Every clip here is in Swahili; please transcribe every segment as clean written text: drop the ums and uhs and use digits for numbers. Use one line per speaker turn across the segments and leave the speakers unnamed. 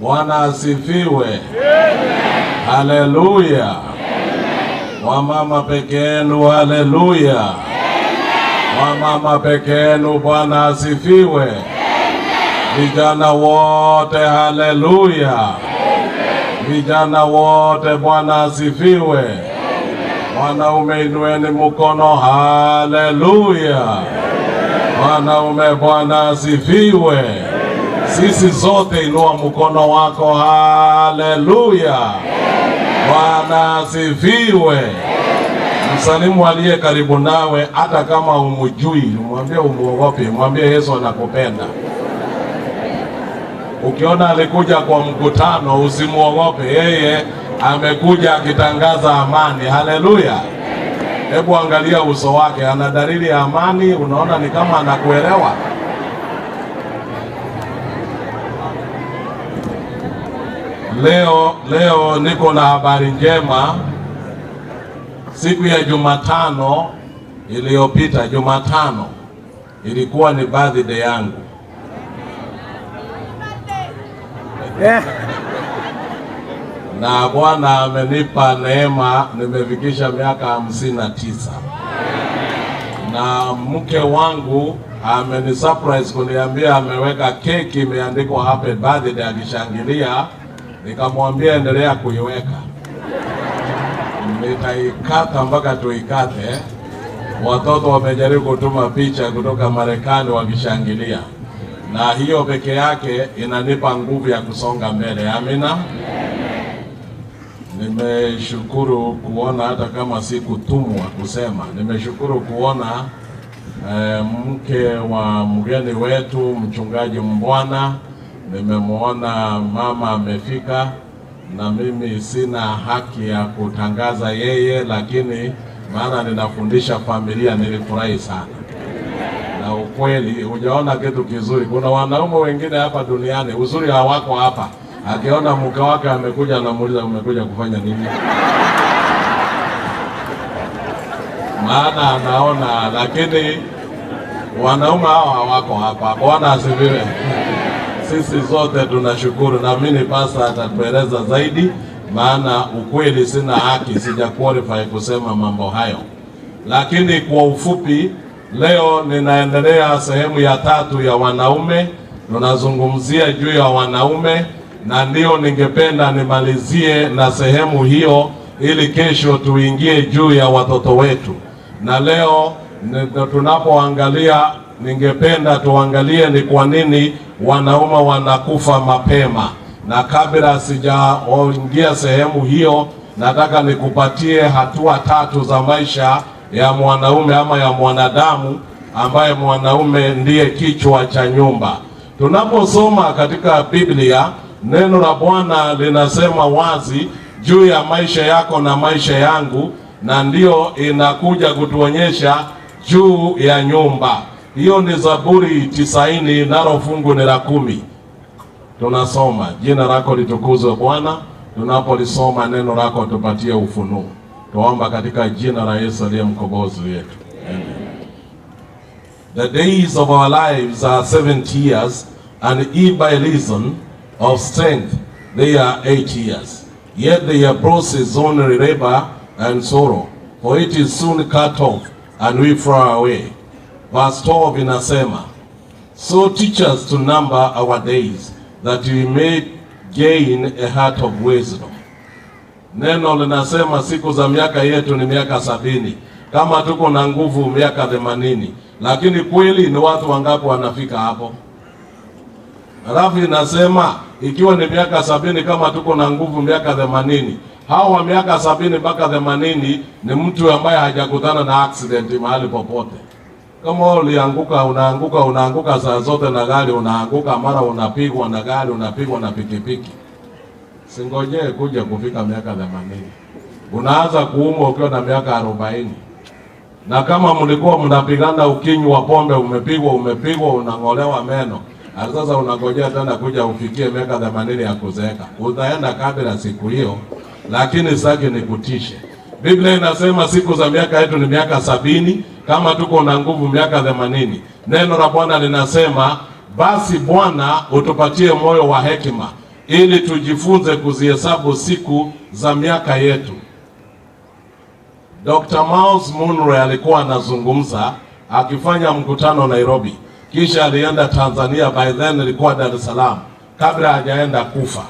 Bwana asifiwe. Haleluya. Wamama peke yenu, haleluya. Wamama peke yenu, Bwana asifiwe. Vijana wote, haleluya. Vijana wote, Bwana asifiwe. Wanaume inueni mkono, haleluya. Wanaume, Bwana asifiwe. Sisi zote inua mkono wako, haleluya. Bwana asifiwe. Msalimu aliye karibu nawe, hata kama umujui, mwambie umuogope, mwambie Yesu anakupenda. Ukiona alikuja kwa mkutano, usimuogope, yeye amekuja akitangaza amani. Haleluya. Hebu angalia uso wake, ana dalili ya amani, unaona ni kama anakuelewa. Leo niko na habari njema. Siku ya Jumatano iliyopita, Jumatano ilikuwa ni birthday yangu. Na Bwana amenipa neema, nimefikisha miaka 59. Na mke wangu amenisurprise kuniambia ameweka keki imeandikwa happy birthday akishangilia. Nikamwambia endelea kuiweka. Nitaikata mpaka tuikate. Watoto wamejaribu kutuma picha kutoka Marekani wakishangilia. Na hiyo peke yake inanipa nguvu ya kusonga mbele. Amina. Nimeshukuru kuona, hata kama sikutumwa kusema, nimeshukuru kuona mke wa mgeni wetu mchungaji Mbwana. Nimemwona mama amefika, na mimi sina haki ya kutangaza yeye, lakini maana ninafundisha familia nilifurahi sana. Na ukweli hujaona kitu kizuri. Kuna wanaume wengine hapa duniani uzuri hawako hapa. Akiona mke wake amekuja anamuuliza umekuja kufanya nini? Maana anaona, lakini wanaume hao hawako hapa. Bwana asifiwe. Sisi zote tunashukuru, na mimi pasta atatueleza zaidi, maana ukweli sina haki, sija qualify kusema mambo hayo. Lakini kwa ufupi, leo ninaendelea sehemu ya 3 ya wanaume. Tunazungumzia juu ya wanaume, na ndio ningependa nimalizie na sehemu hiyo ili kesho tuingie juu ya watoto wetu. Na leo tunapoangalia, ningependa tuangalie ni kwa nini wanaume wanakufa mapema. Na kabla sijaingia sehemu hiyo, nataka nikupatie hatua 3 za maisha ya mwanaume ama ya mwanadamu, ambaye mwanaume ndiye kichwa cha nyumba. Tunaposoma katika Biblia, neno la Bwana linasema wazi juu ya maisha yako na maisha yangu, na ndio inakuja kutuonyesha juu ya nyumba. Hiyo ni Zaburi 90 nalo fungu ni la 10. Tunasoma, jina lako litukuzwe Bwana. Tunapolisoma neno lako tupatie ufunuo. Tuomba katika jina la Yesu aliye mkombozi wetu. Amen. The days of our lives are 70 years, and if by reason of strength they are 8 years. Yet their process only labor and sorrow, for it is soon cut off, and we fly away. Verse 12 inasema, so teach us to number our days, that we may gain a heart of wisdom. Neno linasema siku za miaka yetu ni miaka 70. Kama tuko na nguvu miaka 80. Lakini kweli ni watu wangapi wanafika hapo? Alafu inasema ikiwa ni miaka 70, kama tuko na nguvu miaka 80. Hao wa miaka 70 mpaka 80 ni mtu ambaye hajakutana na accident mahali popote. Kama ulianguka, unaanguka saa zote na gari, unaanguka mara unapigwa na gari, unapigwa na pikipiki. Singojee kuja kufika miaka 80. Unaanza kuumwa ukiwa na miaka 40. Na kama mlikuwa mnapigana ukinywa pombe, umepigwa unangolewa meno. Sasa unangojea tena kuja ufikie miaka 80 ya kuzeeka. Utaenda kabla siku hiyo, lakini sasa nikutishe. Biblia inasema siku za miaka yetu ni miaka 70, kama tuko na nguvu miaka 80. Neno la Bwana linasema, basi Bwana utupatie moyo wa hekima ili tujifunze kuzihesabu siku za miaka yetu. Dr. Miles Munroe alikuwa anazungumza akifanya mkutano Nairobi, kisha alienda Tanzania, by then alikuwa Dar es Salaam kabla hajaenda kufa.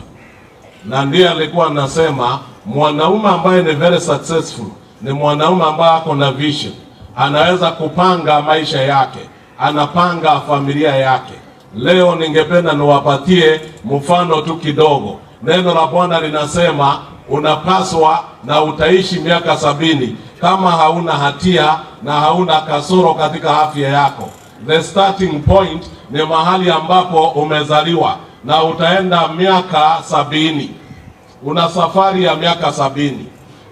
Na ndiye alikuwa anasema mwanaume ambaye ni very successful ni mwanaume ambaye ako na vision, anaweza kupanga maisha yake, anapanga familia yake. Leo ningependa niwapatie mfano tu kidogo. Neno la Bwana linasema unapaswa na utaishi miaka 70 kama hauna hatia na hauna kasoro katika afya yako. The starting point ni mahali ambapo umezaliwa na utaenda miaka 70. Una safari ya miaka 70.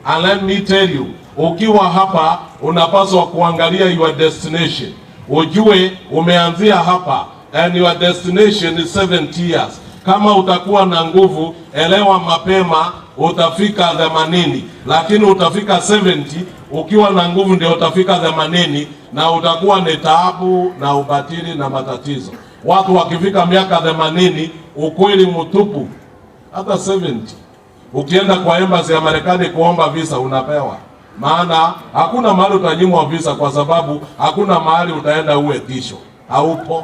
And let me tell you, ukiwa hapa unapaswa kuangalia your destination. Ujue umeanzia hapa and your destination is 70 years. Kama utakuwa na nguvu, elewa mapema utafika 80, lakini utafika 70 ukiwa na nguvu ndio utafika 80, na utakuwa ni taabu na ubatili na matatizo. Watu wakifika miaka 80 ukweli mtupu, hata 70 ukienda kwa embassy ya Marekani kuomba visa unapewa. Maana hakuna mahali utanyimwa visa, kwa sababu hakuna mahali utaenda uwe tisho. Haupo.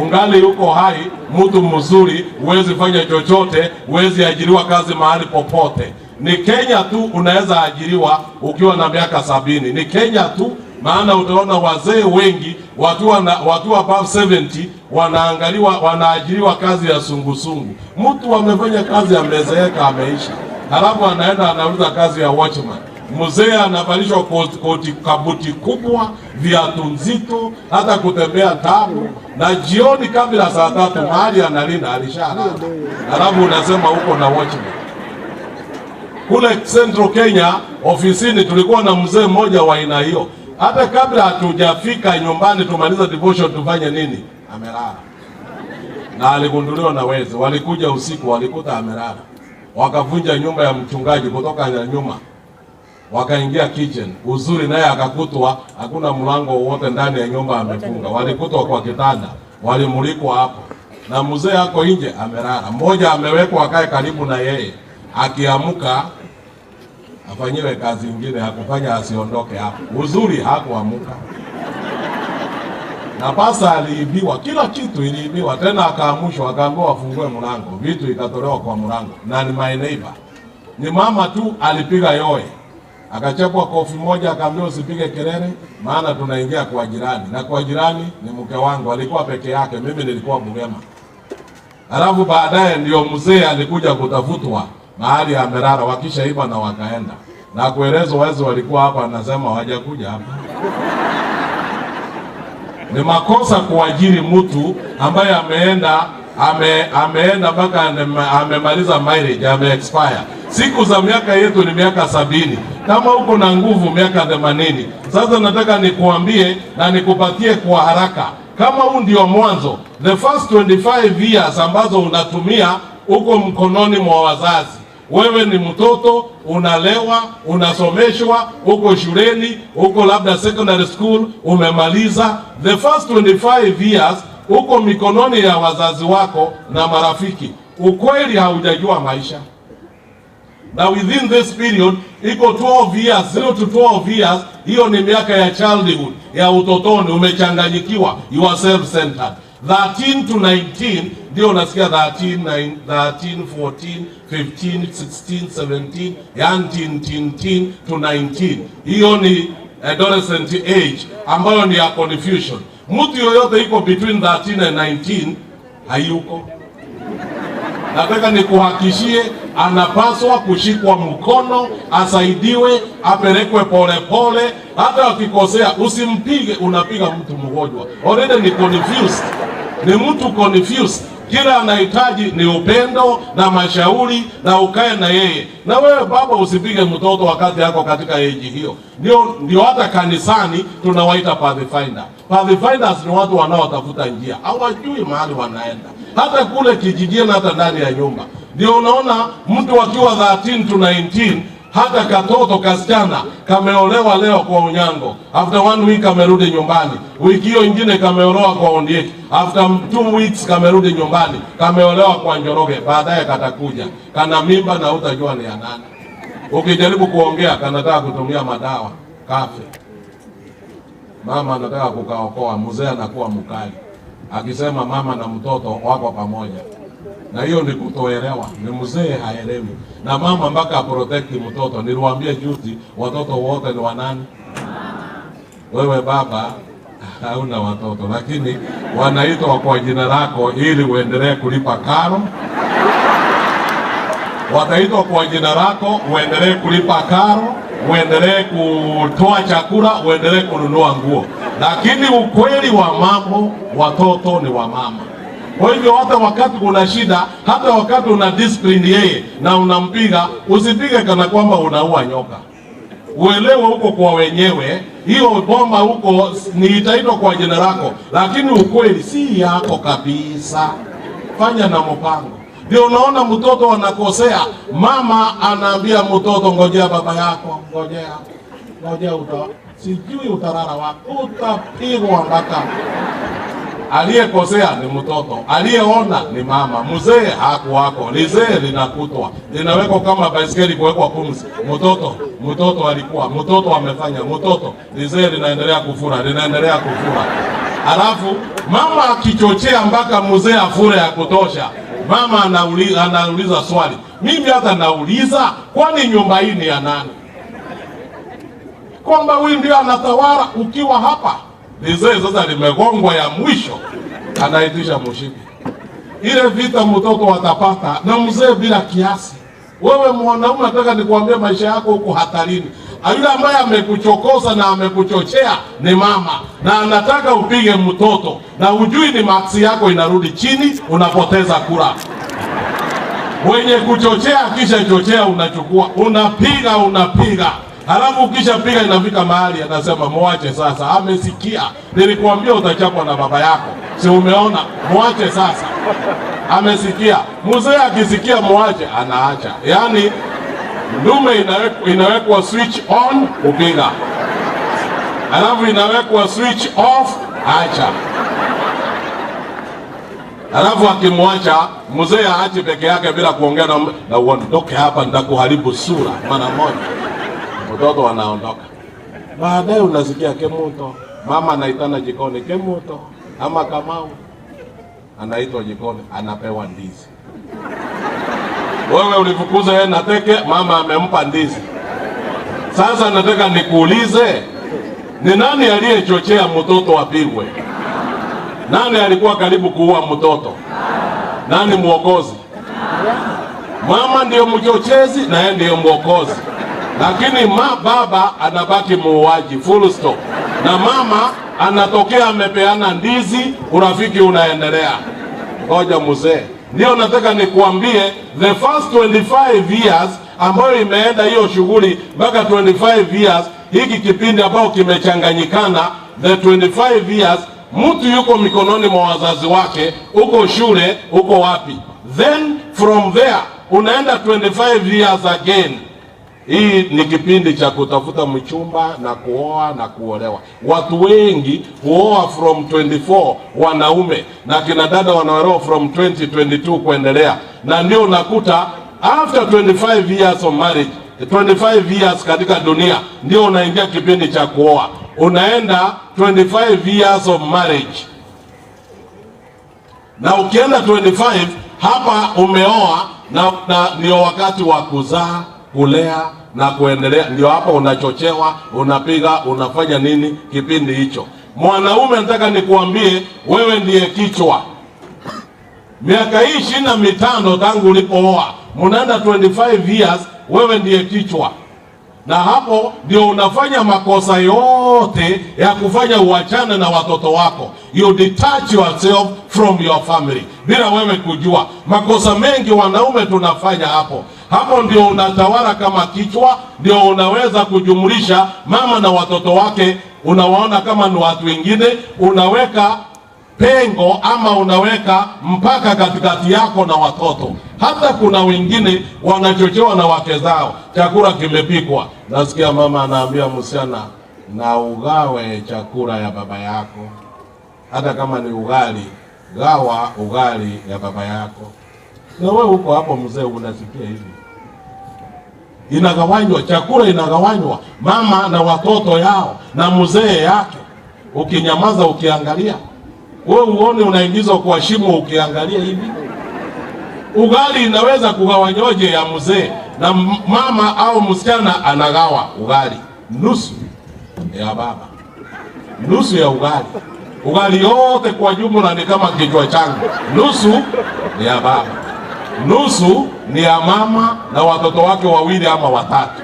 Ungali uko hai, mtu mzuri, huwezi fanya chochote, huwezi ajiriwa kazi mahali popote. Ni Kenya tu unaweza ajiriwa ukiwa na miaka 70. Ni Kenya tu, maana utaona wazee wengi watu above 70 wanaajiriwa kazi ya sungusungu. Mtu amefanya kazi amezeeka ameisha, halafu anaenda anauza kazi ya watchman. Mzee anavalishwa kabuti kubwa, viatu nzito, hata kutembea tabu, na jioni kabla saa 3 mahali analinda alishalala. Halafu unasema uko na watchman. Kule Central Kenya ofisini tulikuwa na mzee mmoja wa aina hiyo. Hata kabla hatujafika nyumbani tumaliza devotion tufanye nini? Amelala. Na aligunduliwa na wezi. Walikuja usiku, walikuta amelala. Wakavunja nyumba ya mchungaji kutoka nyuma. Wakaingia kitchen. Uzuri naye akakutwa hakuna mlango wowote ndani ya nyumba amefunga. Walikutwa kwa kitanda. Walimulikwa hapo. Na mzee ako nje amelala. Mmoja amewekwa akae karibu na yeye. Akiamuka afanyiwe kazi nyingine, hakufanya asiondoke hapo. Uzuri hakuamuka. Na pasa aliibiwa, kila kitu iliibiwa. Tena akaamushwa, akaambiwa wafungue mlango. Vitu ikatolewa kwa mlango. Na ni my neighbor. Ni mama tu alipiga yoe. Akachapwa kofi moja, akaambiwa usipige kelele maana tunaingia kwa jirani. Na kwa jirani ni mke wangu, alikuwa peke yake, mimi nilikuwa Bugema. Halafu baadaye ndio mzee alikuja kutafutwa mahali amelala, wakishaiba na wakaenda. Na kuelezwa wezi walikuwa hapa, anasema hawajakuja hapa. Ni makosa kuajiri mtu ambaye ameenda mpaka amemaliza mileage, expire. Siku za miaka yetu ni miaka 70. Kama uko na nguvu miaka 80. Sasa nataka nikuambie na nikupatie kwa haraka. Kama huu ndio mwanzo, the first 25 years ambazo unatumia uko mkononi mwa wazazi. Wewe ni mtoto, unalewa, unasomeshwa, uko shuleni, uko labda secondary school, umemaliza. The first 25 years uko mikononi ya wazazi wako na marafiki. Ukweli haujajua maisha. Na within this period, iko 12 years, 0 to 12 years, hiyo ni miaka ya childhood, ya utotoni, umechanganyikiwa, you are self-centered. 13 to 19, ndio unasikia 13, 14, 15, 16, 17, yani teen to 19. Hiyo ni adolescent age, ambayo ni ya confusion. Mtu yoyote iko between 13 and 19, hayuko. Nataka nikuhakishie, anapaswa kushikwa mkono, asaidiwe, apelekwe pole pole. Hata akikosea usimpige, unapiga mtu mgonjwa. Already ni confused. Ni mtu confused. Kila anahitaji ni upendo na mashauri na ukae na yeye. Na wewe baba usipige mtoto wakati yako katika age hiyo. Ndio hata kanisani tunawaita pathfinder. Pathfinders ni watu wanaotafuta njia. Hawajui mahali wanaenda. Hata kule kijijini, hata ndani ya nyumba. Ndio unaona mtu akiwa 13 to 19 Hata katoto kasichana kameolewa leo kwa Onyango, after 1 week kamerudi nyumbani. Wiki hiyo ingine kameolewa kwa Ondieki, after 2 weeks kamerudi nyumbani, kameolewa kwa Njoroge. Baadaye katakuja kana mimba na utajua ni ya nani. Ukijaribu kuongea kanataka kutumia madawa kafe. Mama anataka kukaokoa, mzee anakuwa mkali akisema mama na mtoto wako pamoja. Na hiyo ni kutoelewa, ni mzee haelewi. Na mama mpaka protect mtoto. Niliwaambia juzi watoto wote ni wa nani? Wewe baba hauna watoto, lakini wanaitwa kwa jina lako ili uendelee kulipa karo. Wataitwa kwa jina lako uendelee kulipa karo, uendelee kutoa chakula, uendelee kununua nguo. Lakini ukweli wa mambo, watoto ni wa mama. Kwa hivyo hata wakati kuna shida, hata wakati una discipline yeye na unampiga, usipige kana kwamba unaua nyoka. Uelewe huko kwa wenyewe, hiyo bomba huko ni itaitwa kwa jina lako, lakini ukweli si yako kabisa. Fanya na mpango. Ndio unaona mtoto anakosea, mama anaambia mtoto ngojea baba yako, ngojea sijui utarara wako, utapigwa mpaka. Aliyekosea ni mtoto, aliyeona ni mama. Mzee hakuwako, lizee linakutwa, linawekwa kama baiskeli kuwekwa pumzi. Mtoto alikuwa, mtoto amefanya, mtoto lizee linaendelea kufura. Alafu mama akichochea mpaka mzee afure ya kutosha, mama anauliza swali. Mimi hata nauliza, kwani nyumba hii ni ya nani? Kwamba huyu ndio anatawala ukiwa hapa. Lizee sasa limegongwa ya mwisho, anaitisha mshiki. Ile vita mtoto watapata na mzee bila kiasi. Wewe mwanaume, nataka nikuambie maisha yako huko hatarini. Yule ambaye amekuchokoza na amekuchochea ni mama, na anataka upige mtoto na ujui ni maksi yako inarudi chini, unapoteza kura. Mwenye kuchochea kisha chochea unachukua, unapiga. Halafu kisha piga inafika mahali anasema muache sasa, amesikia. Nilikwambia utachapwa na baba yako. Si umeona? Muache sasa. Amesikia. Mzee akisikia muache, anaacha. Yaani ndume inawekwa switch on, kupiga. Halafu inawekwa switch off, acha. Halafu akimwacha mzee aache peke yake bila kuongea na uondoke hapa nitakuharibu sura mara moja. Mtoto anaondoka. Baadaye unasikia Kemuto, mama anaitana jikoni, Kemuto ama Kamau, anaitwa jikoni, anapewa ndizi. Wewe ulifukuza yeye na teke, mama amempa ndizi. Sasa nataka nikuulize, ni nani aliyechochea mtoto apigwe? Nani alikuwa karibu kuua mtoto? Nani mwokozi? Mama ndio mchochezi na yeye ndio mwokozi. Lakini baba anabaki muuaji, full stop. Na mama anatokea amepeana ndizi, urafiki unaendelea. Ngoja mzee. Ndio nataka nikuambie, the first 25 years ambayo imeenda hiyo shughuli mpaka 25 years, hiki kipindi ambao kimechanganyikana, the 25 years, mtu yuko mikononi mwa wazazi wake, uko shule, uko wapi. Then from there, unaenda 25 years again. Hii ni kipindi cha kutafuta mchumba na kuoa na kuolewa. Watu wengi huoa from 24 wanaume, na kina dada wanaolewa from 22 kuendelea. Na ndio unakuta after 25 years of marriage, 25 years katika dunia, ndio unaingia kipindi cha kuoa. Unaenda 25 years of marriage. Na ukienda 25, hapa umeoa na ndio wakati wa kuzaa, kulea na kuendelea. Ndio hapa unachochewa, unapiga, unafanya nini kipindi hicho. Mwanaume, nataka nikuambie, wewe ndiye kichwa. Miaka hii 25 tangu ulipooa, mnaenda 25 years, wewe ndiye kichwa. Na hapo ndio unafanya makosa yote ya kufanya uachane na watoto wako. You detach yourself from your family bila wewe kujua. Makosa mengi wanaume tunafanya hapo. Hapo ndio unatawala kama kichwa, ndio unaweza kujumulisha mama na watoto wake, unawaona kama ni watu wengine, unaweka pengo ama unaweka mpaka katikati yako na watoto. Hata kuna wengine wanachochewa na wake zao, chakula kimepikwa, nasikia mama anaambia msichana, na ugawe chakula ya baba yako. Hata kama ni ugali, gawa ugali ya baba yako. Na wewe uko hapo mzee unasikia hivi. Inagawanywa, chakula inagawanywa, mama na watoto yao na mzee yake. Ukinyamaza ukiangalia, wewe uone unaingizwa kwa shimo ukiangalia hivi. Ugali inaweza kugawanywaje ya mzee na mama au msichana anagawa ugali nusu ya baba, nusu ya ugali. Ugali yote kwa jumla ni kama kichwa changu. Nusu ni ya baba, nusu ni ya mama na watoto wake wawili ama watatu.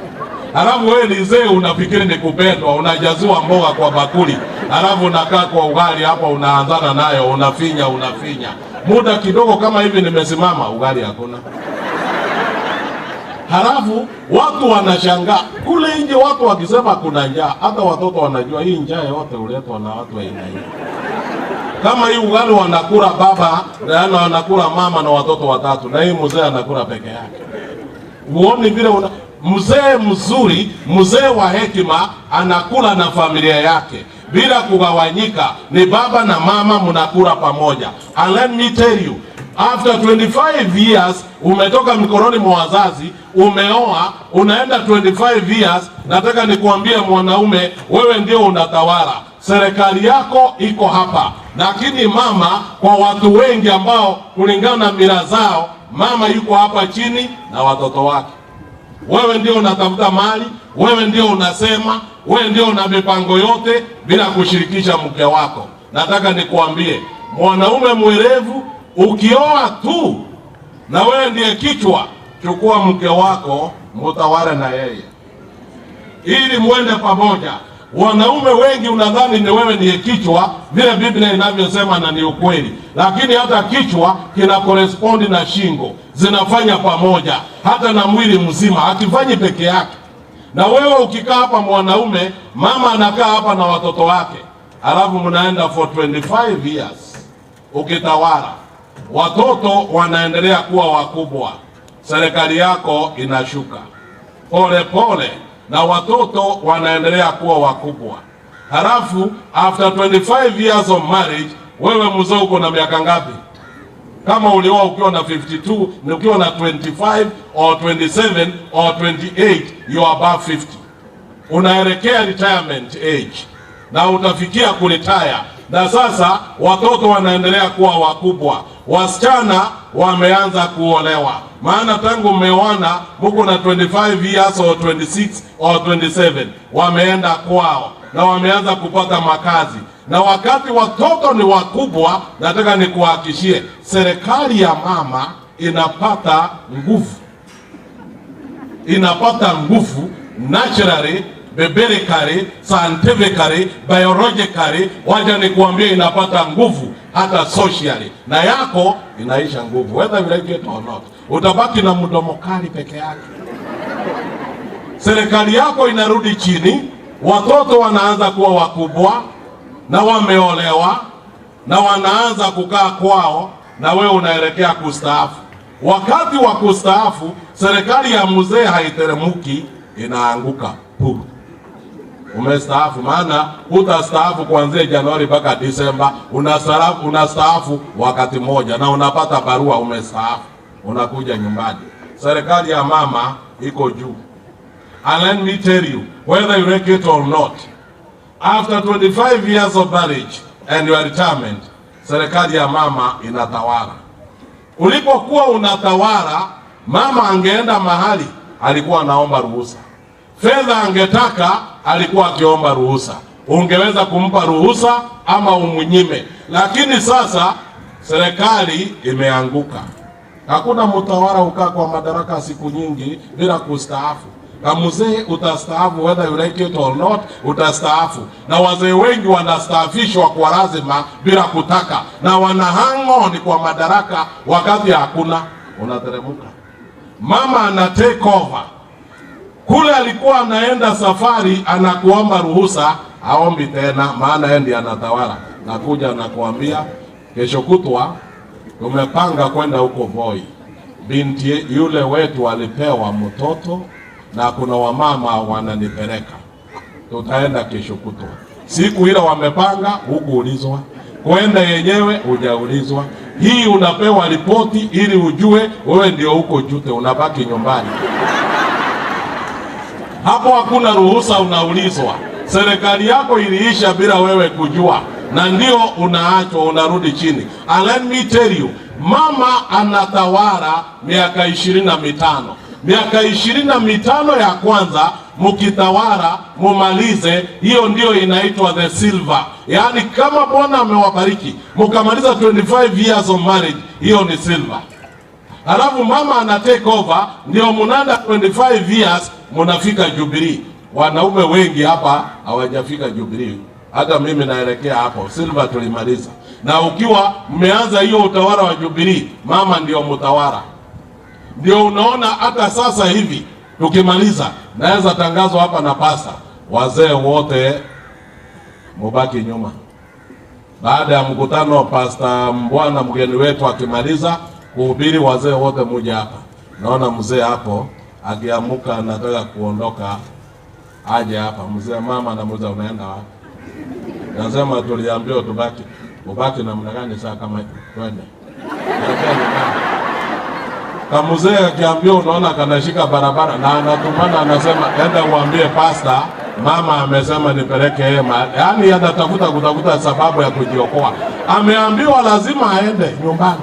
Alafu wewe mzee unafikiri ni kupendwa, unajaziwa mboga kwa bakuli, alafu unakaa kwa ugali hapa unaanzana nayo, unafinya. Muda kidogo kama hivi nimesimama, ugali hakuna. Halafu watu wanashangaa. Kule nje watu wakisema kuna njaa, hata watoto wanajua hii njaa yote uletwa na watu wa aina hii. Kama hii ugali wanakula baba, na wanakula mama na watoto watatu, na hii mzee anakula peke yake. Uone vile mzee mzuri, mzee wa hekima anakula na familia yake bila kugawanyika. Ni baba na mama mnakula pamoja. And let me tell you, after 25 years umetoka mikononi mwa wazazi, umeoa, unaenda 25 years, nataka nikuambie mwanaume, wewe ndio unatawala. Serikali yako iko hapa. Lakini mama, kwa watu wengi ambao kulingana na mila zao, mama yuko hapa chini na watoto wake. Wewe ndio unatafuta mali, wewe ndio unasema, wewe ndio una mipango yote bila kushirikisha mke wako. Nataka nikuambie, mwanaume mwerevu, ukioa tu na wewe ndiye kichwa, chukua mke wako mtawale na yeye, ili muende pamoja. Wanaume wengi unadhani ni wewe ndiye kichwa, vile Biblia inavyosema, na ni ukweli. Lakini hata kichwa kina correspond na shingo, zinafanya pamoja, hata na mwili mzima, hakifanyi peke yake. Na wewe ukikaa hapa mwanaume, mama anakaa hapa na watoto wake, alafu mnaenda for 25 years ukitawala, watoto wanaendelea kuwa wakubwa, serikali yako inashuka pole pole, na watoto wanaendelea kuwa wakubwa. Halafu after 25 years of marriage, wewe mzee uko na miaka ngapi? Kama ulioa ukiwa na 52, ni ukiwa na 25 or 27 or 28, you are above 50. Unaelekea retirement age na utafikia kuretire. Na sasa watoto wanaendelea kuwa wakubwa, wasichana wameanza kuolewa. Maana tangu mmeoana mko na 25 years or 26 or 27, wameenda kwao na wameanza kupata makazi. Na wakati watoto ni wakubwa, nataka nikuhakikishie, serikali ya mama inapata nguvu naturally, biblically, scientifically, biologically. Wacha nikuambie, inapata nguvu hata socially, na yako inaisha nguvu, whether you like it or not. Utabaki na mdomo kali peke yake. Serikali yako inarudi chini, watoto wanaanza kuwa wakubwa na wameolewa na wanaanza kukaa kwao, na wewe unaelekea kustaafu. Wakati wa kustaafu, serikali ya mzee haiteremuki, inaanguka puru. Umestaafu, maana hutastaafu kuanzia Januari mpaka Disemba, unastaafu wakati moja na unapata barua umestaafu, unakuja nyumbani. Serikali ya mama iko juu. And let me tell you, whether you like it or not, after 25 years of marriage and your retirement, serikali ya mama inatawala. Ulipokuwa unatawala, mama angeenda mahali, alikuwa anaomba ruhusa. Fedha angetaka, alikuwa akiomba ruhusa. Ungeweza kumpa ruhusa ama umunyime. Lakini sasa serikali imeanguka. Hakuna mtawala ukaa kwa madaraka siku nyingi bila kustaafu. Kama mzee utastaafu, whether you like it or not, utastaafu. Na wazee wengi wanastaafishwa kwa lazima bila kutaka, na wanahang on kwa madaraka wakati hakuna, unateremuka. Mama ana take over. Kule alikuwa anaenda safari, anakuomba ruhusa, haombi tena, maana yeye ndiye anatawala. nakuja na kuambia kesho kutwa tumepanga kwenda huko Voi. Binti yule wetu alipewa mtoto na kuna wamama wananipeleka. Tutaenda kesho kutwa. Siku ile wamepanga hukuulizwa. Kwenda yenyewe hujaulizwa. Hii unapewa ripoti ili ujue wewe ndio huko Jute, unabaki nyumbani. Hapo hakuna ruhusa, unaulizwa. Serikali yako iliisha bila wewe kujua, na ndio unaachwa unarudi chini. And let me tell you, mama anatawala miaka 25. Miaka 25 ya kwanza mukitawala mumalize, hiyo ndio inaitwa the silver. Yaani kama Bwana amewabariki mukamaliza 25 years of marriage, hiyo ni silver. Halafu mama ana take over, ndio munanda 25 years munafika Jubilee. Wanaume wengi hapa hawajafika Jubilee. Hata mimi naelekea hapo. Silver tulimaliza. Na ukiwa mmeanza hiyo utawala wa Jubilee, mama ndio mtawala. Ndio unaona hata sasa hivi tukimaliza naweza tangazo hapa na pasta, wazee wote mubaki nyuma. Baada ya mkutano pasta Mbwana mgeni wetu akimaliza kuhubiri, wazee wote muje hapa. Naona mzee hapo akiamuka anataka kuondoka, aje hapa. Mzee mama na mzee unaenda wapi? Nasema tuliambiwa tubaki. Ubaki namna gani saa kama twende? Kama mzee akiambiwa unaona kanashika barabara na anatumana anasema enda uambie pasta mama amesema nipeleke hema. Yaani kutafuta sababu ya kujiokoa. Ameambiwa lazima aende nyumbani.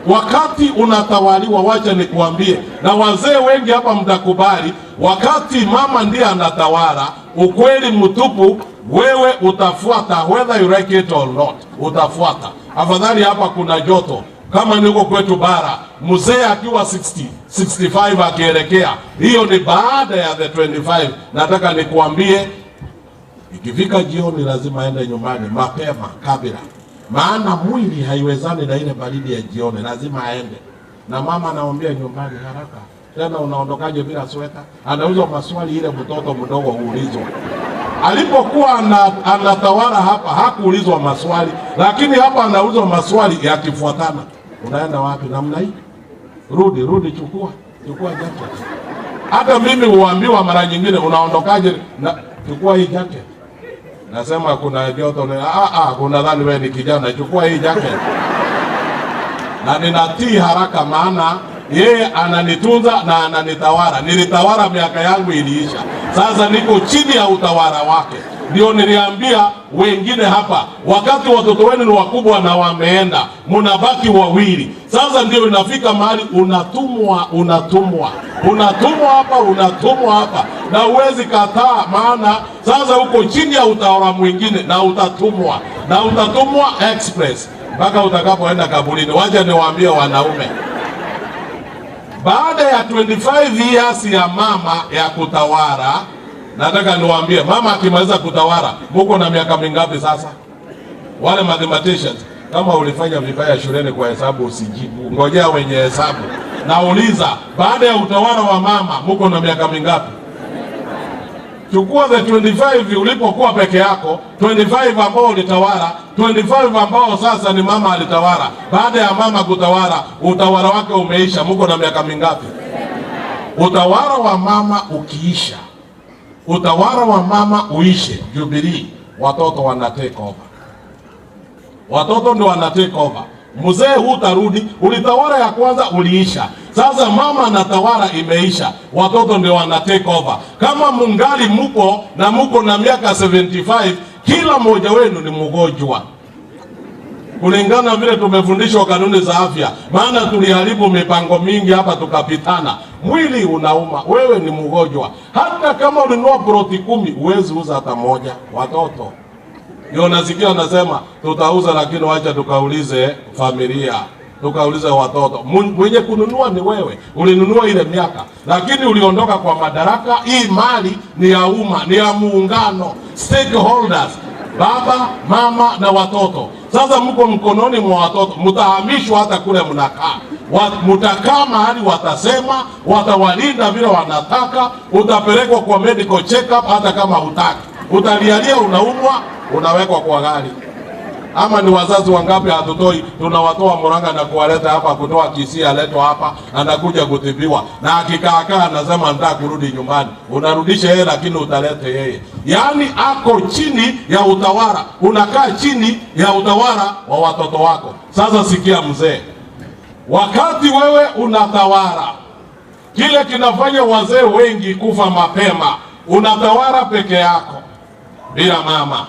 Wakati unatawaliwa, wacha nikuambie, na wazee wengi hapa mtakubali, wakati mama ndiye anatawala, ukweli mtupu, wewe utafuata whether you like it or not, utafuata. Afadhali hapa kuna joto. Kama niko kwetu bara, mzee akiwa 65 akielekea, hiyo ni baada ya the 25. Nataka nikuambie, ikifika jioni lazima aende nyumbani mapema kabla. Maana mwili haiwezani na ile baridi ya jioni, lazima aende. Na mama anaombea nyumbani haraka. Tena unaondokaje bila sweta? Anaulizwa maswali ile mtoto mdogo huulizwa. Alipokuwa anatawala hapa hakuulizwa maswali, lakini hapa anaulizwa maswali yakifuatana. Unaenda wapi namna hii? Rudi chukua jacket. Hata mimi huambiwa mara nyingine unaondokaje na chukua hii jacket. Nasema kuna joto kuna dhani wewe ni kijana, chukua hii jacket. Na ninatii haraka maana yeye ananitunza na ananitawala. Nilitawala miaka yangu iliisha. Sasa niko chini ya utawala wake. Ndio niliambia wengine hapa, wakati watoto wenu ni wakubwa na wameenda, mnabaki wawili. Sasa ndio inafika mahali unatumwa hapa, na uwezi kataa, maana sasa uko chini ya utawala mwingine na utatumwa express mpaka utakapoenda kaburini. Wacha niwaambie wanaume, baada ya 25 years ya mama ya kutawala, nataka niwaambie mama akimaliza kutawala, muko na miaka mingapi sasa? Wale mathematicians, kama ulifanya vibaya shuleni kwa hesabu usijibu, ngojea wenye hesabu. Nauliza, baada ya utawala wa mama muko na miaka mingapi? Chukua the 25 ulipokuwa peke yako, 25 ambao ulitawala, 25 ambao sasa ni mama alitawala. Baada ya mama kutawala, utawala wake umeisha, muko na miaka mingapi? Utawala wa mama ukiisha, utawala wa mama uishe, Jubilee, watoto wana take over. Watoto ndio wana take over. Mzee hutarudi, ulitawala ya kwanza uliisha. Sasa mama anatawala imeisha, watoto ndio wana take over. Kama mungali muko na miaka 75, kila mmoja wenu ni mgonjwa. Kulingana vile tumefundishwa kanuni za afya, maana tuliharibu mipango mingi hapa tukapitana. Mwili unauma, wewe ni mgonjwa. Hata kama ulinunua ploti 10, huwezi uza hata moja. Watoto ndio nasikia wanasema tutauza, lakini wacha tukaulize familia, tukaulize watoto. Mwenye kununua ni wewe. Ulinunua ile miaka, lakini uliondoka kwa madaraka. Hii mali ni ya umma, ni ya muungano, stakeholders, baba, mama na watoto. Sasa mko mkononi mwa watoto, mtahamishwa hata kule mnakaa. Mtakaa mahali watasema, watawalinda vile wanataka, utapelekwa kwa medical check up hata kama hutaki. Utalialia unaumwa, unawekwa kwa gari. Ama ni wazazi wangapi hatutoi, tunawatoa Murang'a na kuwaleta hapa, kutoa Kisii aletwa hapa, anakuja kutibiwa, na akikaakaa anasema nataka kurudi nyumbani. Unarudisha yeye lakini utalete yeye. Yaani ako chini ya utawala, unakaa chini ya utawala wa watoto wako. Sasa sikia mzee, wakati wewe unatawala, kile kinafanya wazee wengi kufa mapema, unatawala peke yako bila mama.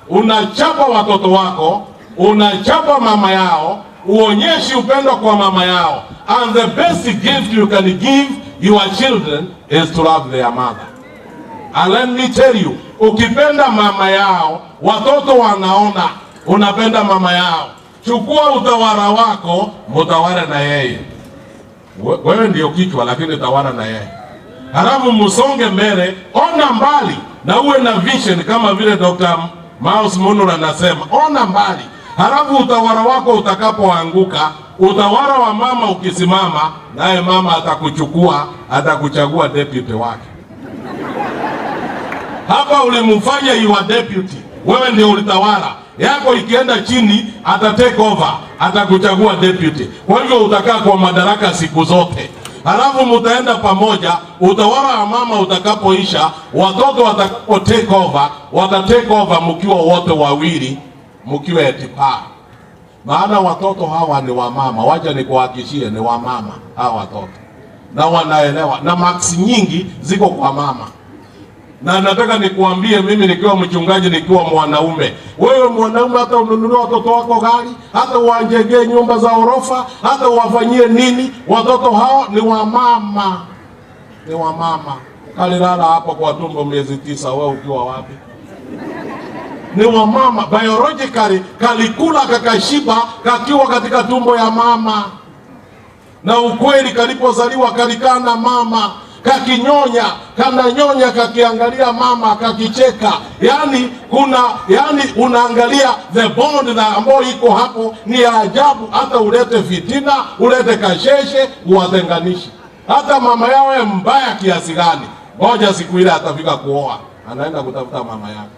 Unachapa watoto wako, unachapa mama yao, uonyeshi upendo kwa mama yao. And the best gift you can give your children is to love their mother. And let me tell you, ukipenda mama yao, watoto wanaona unapenda mama yao. Chukua utawala wako, mutawale na yeye. Wewe ndio kichwa lakini tawala na yeye. Halafu musonge mbele, ona mbali na uwe na vision kama vile Dr. Miles Munroe anasema, ona mbali. Halafu utawala wako utakapoanguka, utawala wa mama ukisimama, naye mama atakuchukua, atakuchagua deputy wake. Hapa ulimfanya your deputy, wewe ndio ulitawala. Yako ikienda chini, ata take over, atakuchagua deputy. Kwa hivyo utakaa kwa madaraka siku zote. Halafu mutaenda pamoja, utawala wa mama utakapoisha, watoto watakapo take over, wata take over mkiwa wote wawili, mkiwa etipa. Maana watoto hawa ni wa mama, wacha nikuhakikishie ni wa mama hawa watoto. Na wanaelewa, na maksi nyingi ziko kwa mama. Na nataka nikuambie, mimi nikiwa mchungaji, nikiwa mwanaume, wewe mwanaume, hata ununulie watoto wako gari, hata uwajengee nyumba za orofa, hata uwafanyie nini, watoto hao ni wa mama. Ni wa mama. Kalilala hapo kwa tumbo miezi 9, wewe ukiwa wapi? Ni wa mama. Biologically kalikula kakashiba kakiwa katika tumbo ya mama. Na ukweli kalipozaliwa kalikaa na mama, kakinyonya, kananyonya, kakiangalia mama, kakicheka. Yani unaangalia the bond na ambayo iko hapo ni ajabu. Hata ulete fitina, ulete kasheshe, uwatenganishe. Hata mama yao mbaya kiasi gani, moja siku ile atafika kuoa, anaenda kutafuta mama yake.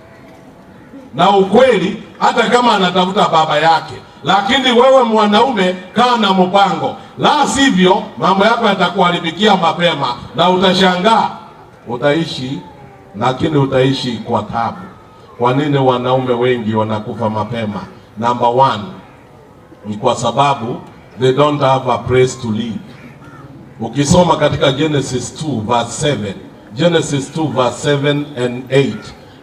Na ukweli hata kama anatafuta baba yake, lakini wewe mwanaume kaa na mpango, la sivyo mambo yako yatakuharibikia mapema na utashangaa. Utaishi lakini utaishi kwa taabu. Kwa nini wanaume wengi wanakufa mapema? Number 1 ni kwa sababu they don't have a place to live. Ukisoma katika Genesis 2 verse 7, Genesis 2 verse 7 and 8,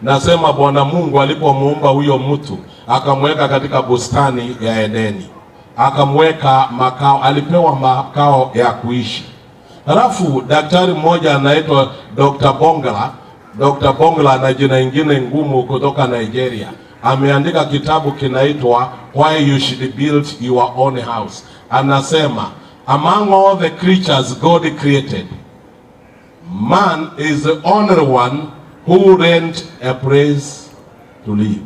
nasema Bwana Mungu alipomuumba huyo mtu, akamweka katika bustani ya Edeni, akamweka makao, alipewa makao ya kuishi. Halafu daktari mmoja anaitwa Dr. Bongla na jina ingine ngumu kutoka Nigeria, ameandika kitabu kinaitwa Why You Should Build Your Own House. Anasema among all the creatures God created, man is the only one who rent a place to live.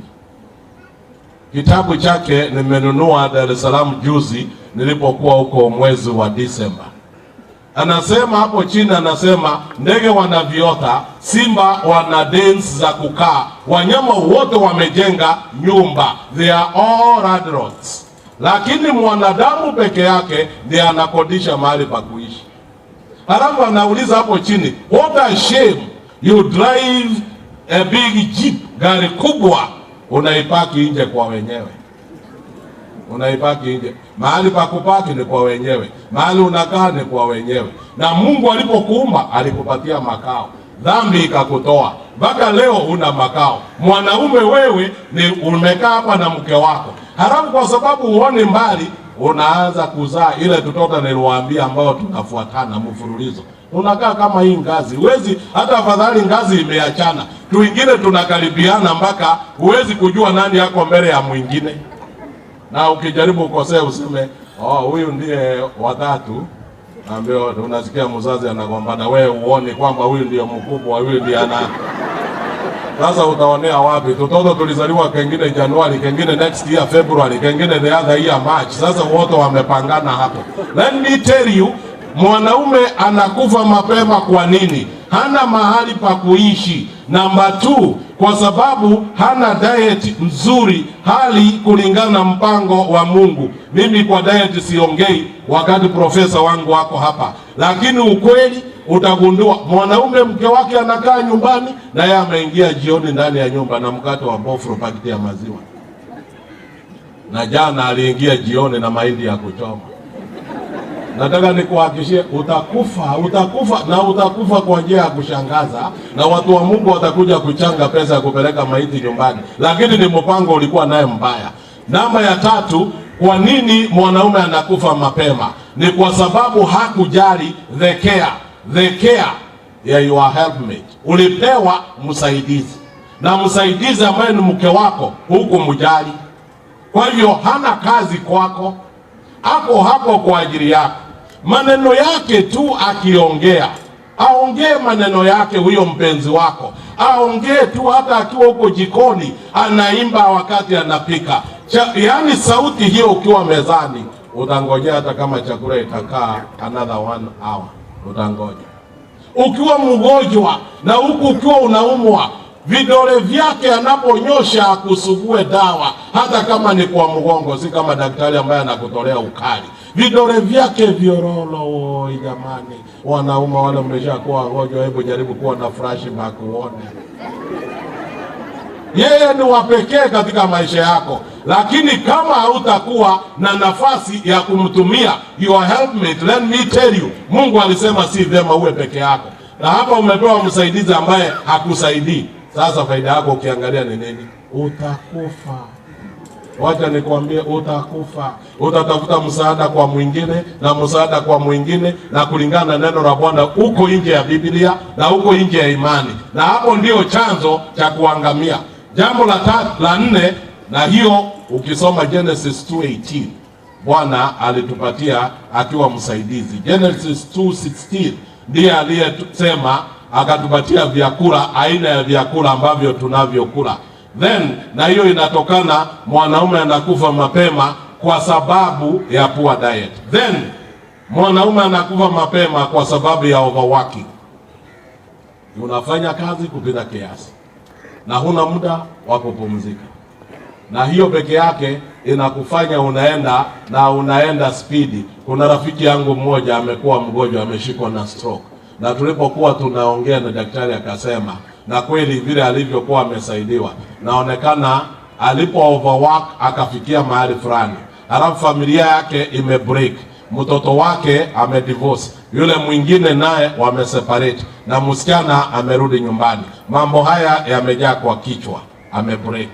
Kitabu chake nimenunua Dar es Salaam juzi nilipokuwa huko mwezi wa Disemba. Anasema hapo chini, anasema ndege wanaviota, simba wana dens za kukaa, wanyama wote wamejenga nyumba, they are all adults. Lakini mwanadamu peke yake ndiye anakodisha mahali pa kuishi. Halafu anauliza hapo chini, what a shame you drive a big jeep, gari kubwa, unaipaki nje kwa wenyewe. Unaipaki nje. Mahali pa kupaki ni kwa wenyewe, mahali unakaa ni kwa wenyewe. Na Mungu alipokuumba alikupatia makao, dhambi ikakutoa, mpaka leo una makao. Mwanaume wewe ni umekaa hapa na mke wako, halafu kwa sababu uone mbali unaanza kuzaa ile tutoto niliwaambia ambao tunafuatana mfululizo. Unakaa kama hii ngazi, huwezi hata afadhali ngazi imeachana, tuingine tunakaribiana mpaka huwezi kujua nani yako mbele ya mwingine. Na ukijaribu ukosea useme huyu ndiye watatu, ambao unasikia mzazi anagombana, wewe uone kwamba huyu ndiye mkubwa, huyu ndiye ana. Sasa utaonea wapi? Tutoto tulizaliwa kengine Januari, kengine next year February, kengine the other year March. Sasa wote wamepangana hapo. Let me tell you, mwanaume anakufa mapema kwa nini? Hana mahali pa kuishi. Namba 2, kwa sababu hana diet nzuri, hali kulingana na mpango wa Mungu. Mimi kwa diet siongei wakati profesa wangu wako hapa, lakini ukweli utagundua mwanaume mke wake anakaa nyumbani na yeye ameingia jioni ndani ya nyumba na mkate wa bofro, pakiti ya maziwa, na jana aliingia jioni na mahindi ya kuchoma. Nataka nikuhakikishie utakufa na utakufa kwa njia ya kushangaza, na watu wa Mungu watakuja kuchanga pesa ya kupeleka maiti nyumbani, lakini ni mpango ulikuwa naye mbaya. Namba ya 3, kwa nini mwanaume anakufa mapema? Ni kwa sababu hakujali the care ya your helpmate. Ulipewa msaidizi, na msaidizi ambaye ni mke wako hukumjali. Kwa hivyo hana kazi kwako, ako hapo kwa ajili yako. Maneno yake tu akiongea, aongee maneno yake huyo mpenzi wako, aongee tu hata akiwa huko jikoni anaimba wakati anapika. Yaani sauti hiyo ukiwa mezani, utangojea hata kama chakula itakaa another 1 hour, utangoja. Ukiwa mgonjwa na huku ukiwa unaumwa, vidole vyake anaponyosha akusugue dawa, hata kama ni kwa mgongo, si kama daktari ambaye anakutolea ukali. Vidole vyake viorolo. Jamani, wanaume wale mmeshakuwa wagonjwa, hebu jaribu kuwa na flashback uone. Yeye ni wa pekee katika maisha yako, lakini kama hautakuwa na nafasi ya kumtumia your helpmate, let me tell you, Mungu alisema si vyema uwe peke yako. Na hapa umepewa msaidizi ambaye hakusaidii. Sasa faida yako ukiangalia ni nini? Utakufa. Wacha nikwambie, utakufa. Utatafuta msaada kwa mwingine na msaada kwa mwingine, na kulingana na neno la Bwana uko nje ya Biblia na uko nje ya imani, na hapo ndio chanzo cha kuangamia. Jambo la 4, na hiyo ukisoma Genesis 2:18, Bwana alitupatia akiwa msaidizi. Genesis 2:16 ndiye aliyesema akatupatia vyakula, aina ya vyakula ambavyo tunavyokula. Then na hiyo inatokana mwanaume anakufa mapema kwa sababu ya poor diet. Then mwanaume anakufa mapema kwa sababu ya overworking. Unafanya kazi kupita kiasi na huna muda wa kupumzika, na hiyo peke yake inakufanya unaenda spidi. Kuna rafiki yangu mmoja amekuwa mgonjwa, ameshikwa na stroke, na tulipokuwa tunaongea na daktari akasema, na kweli vile alivyokuwa amesaidiwa, naonekana alipo overwork akafikia mahali fulani, halafu familia yake imebreak, mtoto wake amedivorce, yule mwingine naye wameseparate, na msichana amerudi nyumbani. Mambo haya yamejaa kwa kichwa, amebreak.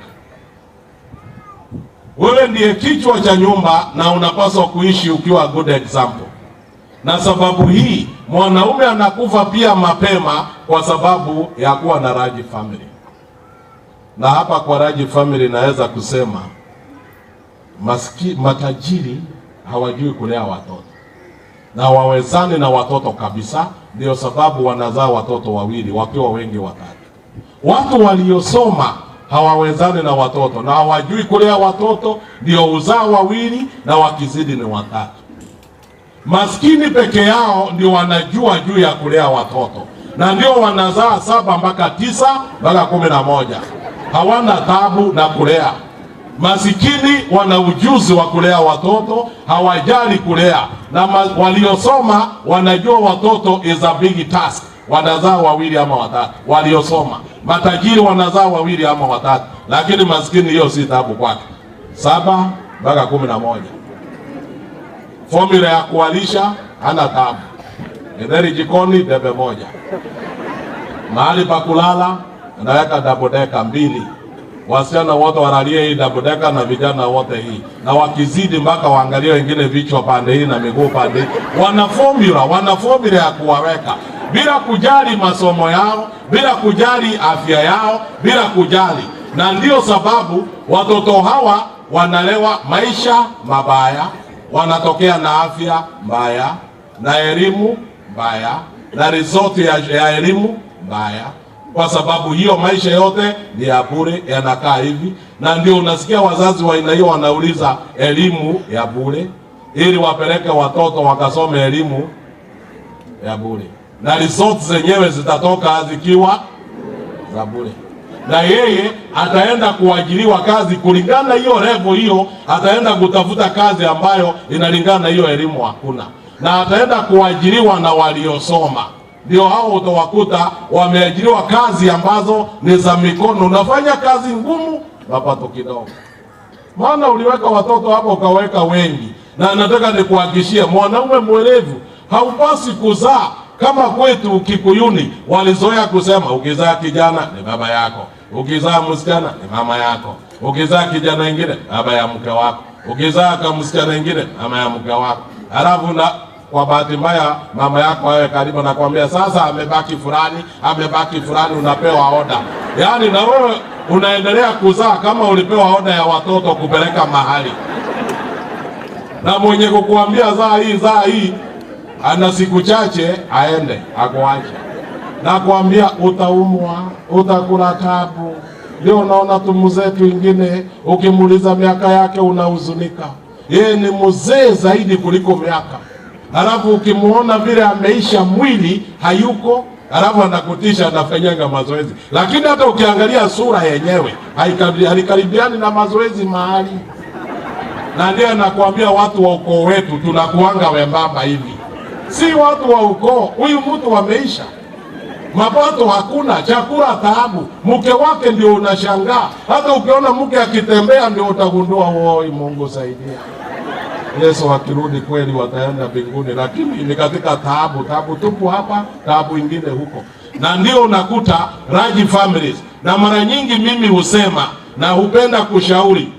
Wewe ndiye kichwa cha nyumba na unapaswa kuishi ukiwa good example. Na sababu hii mwanaume anakufa pia mapema kwa sababu ya kuwa na large family. Na hapa kwa large family naweza kusema matajiri hawajui kulea watoto, na wawezani na watoto kabisa, ndio sababu wanazaa watoto wawili wakiwa wengi watatu. Watu waliosoma hawawezani na watoto na hawajui kulea watoto, ndio uzaa wawili na wakizidi ni watatu. Maskini peke yao ndio wanajua juu ya kulea watoto, na ndio wanazaa 7 mpaka 9 mpaka 11. Hawana tabu na kulea. Masikini wana ujuzi wa kulea watoto, hawajali kulea. Na waliosoma wanajua watoto is a big task, wanazaa wawili ama watatu. Waliosoma, matajiri wanazaa wawili ama watatu, lakini masikini hiyo si tabu kwake. 7 mpaka 11. Formula ya kualisha hana tabu. Githeri jikoni debe moja. Mahali pa kulala anaweka double decker 2. Wasichana wote wanalia hii double decker na vijana wote hii. Na wakizidi mpaka waangalie wengine vichwa pande hii na miguu pande hii. Wana formula ya kuwaweka bila kujali masomo yao, bila kujali afya yao, bila kujali. Na ndio sababu watoto hawa wanalewa maisha mabaya, wanatokea na afya mbaya, na elimu mbaya, na result ya elimu mbaya. Kwa sababu hiyo maisha yote ni ya bure, yanakaa hivi. Na ndio unasikia wazazi wa aina hiyo wanauliza elimu ya bure, ili wapeleke watoto wakasome elimu ya bure, na results zenyewe zitatoka zikiwa za bure, na yeye ataenda kuajiriwa kazi kulingana na hiyo level hiyo. Ataenda kutafuta kazi ambayo inalingana na hiyo elimu hakuna, na ataenda kuajiriwa na waliosoma. Ndio hao utawakuta wameajiriwa kazi ambazo ni za mikono. Unafanya kazi ngumu, mapato kidogo. Maana uliweka watoto hapo ukaweka wengi, na nataka nikuhakikishie mwanaume mwerevu haupasi kuzaa. Kama kwetu Kikuyuni walizoea kusema ukizaa kijana ni baba yako, ukizaa msichana ni mama yako, ukizaa kijana mwingine baba ya mke wako, ukizaa kama msichana mwingine mama ya mke wako. Halafu na kwa bahati mbaya mama yako awe karibu na kwambia sasa amebaki fulani, unapewa oda. Yaani na wewe unaendelea kuzaa kama ulipewa oda ya watoto kupeleka mahali, na mwenye kukuambia zaa hii ana siku chache aende akuache, na kuambia utaumwa, utakula tabu. Ndio unaona tu mzee mwingine ukimuuliza miaka yake unahuzunika, yeye ni mzee zaidi kuliko miaka. Halafu ukimuona vile ameisha mwili hayuko, halafu anakutisha anafanyanga mazoezi, lakini hata ukiangalia sura yenyewe haikaribiani na mazoezi mahali. Na ndiye anakuambia watu wa ukoo wetu tunakuanga wembamba hivi. Si watu wa ukoo, huyu mtu wameisha. Mapato hakuna, chakula taabu, mke wake ndio unashangaa. Hata ukiona mke akitembea ndio utagundua woi, Mungu saidia. Yesu akirudi kweli wataenda mbinguni, lakini ni katika taabu tupu hapa, taabu ingine huko. Na ndio unakuta large families. Na mara nyingi mimi husema na hupenda kushauri,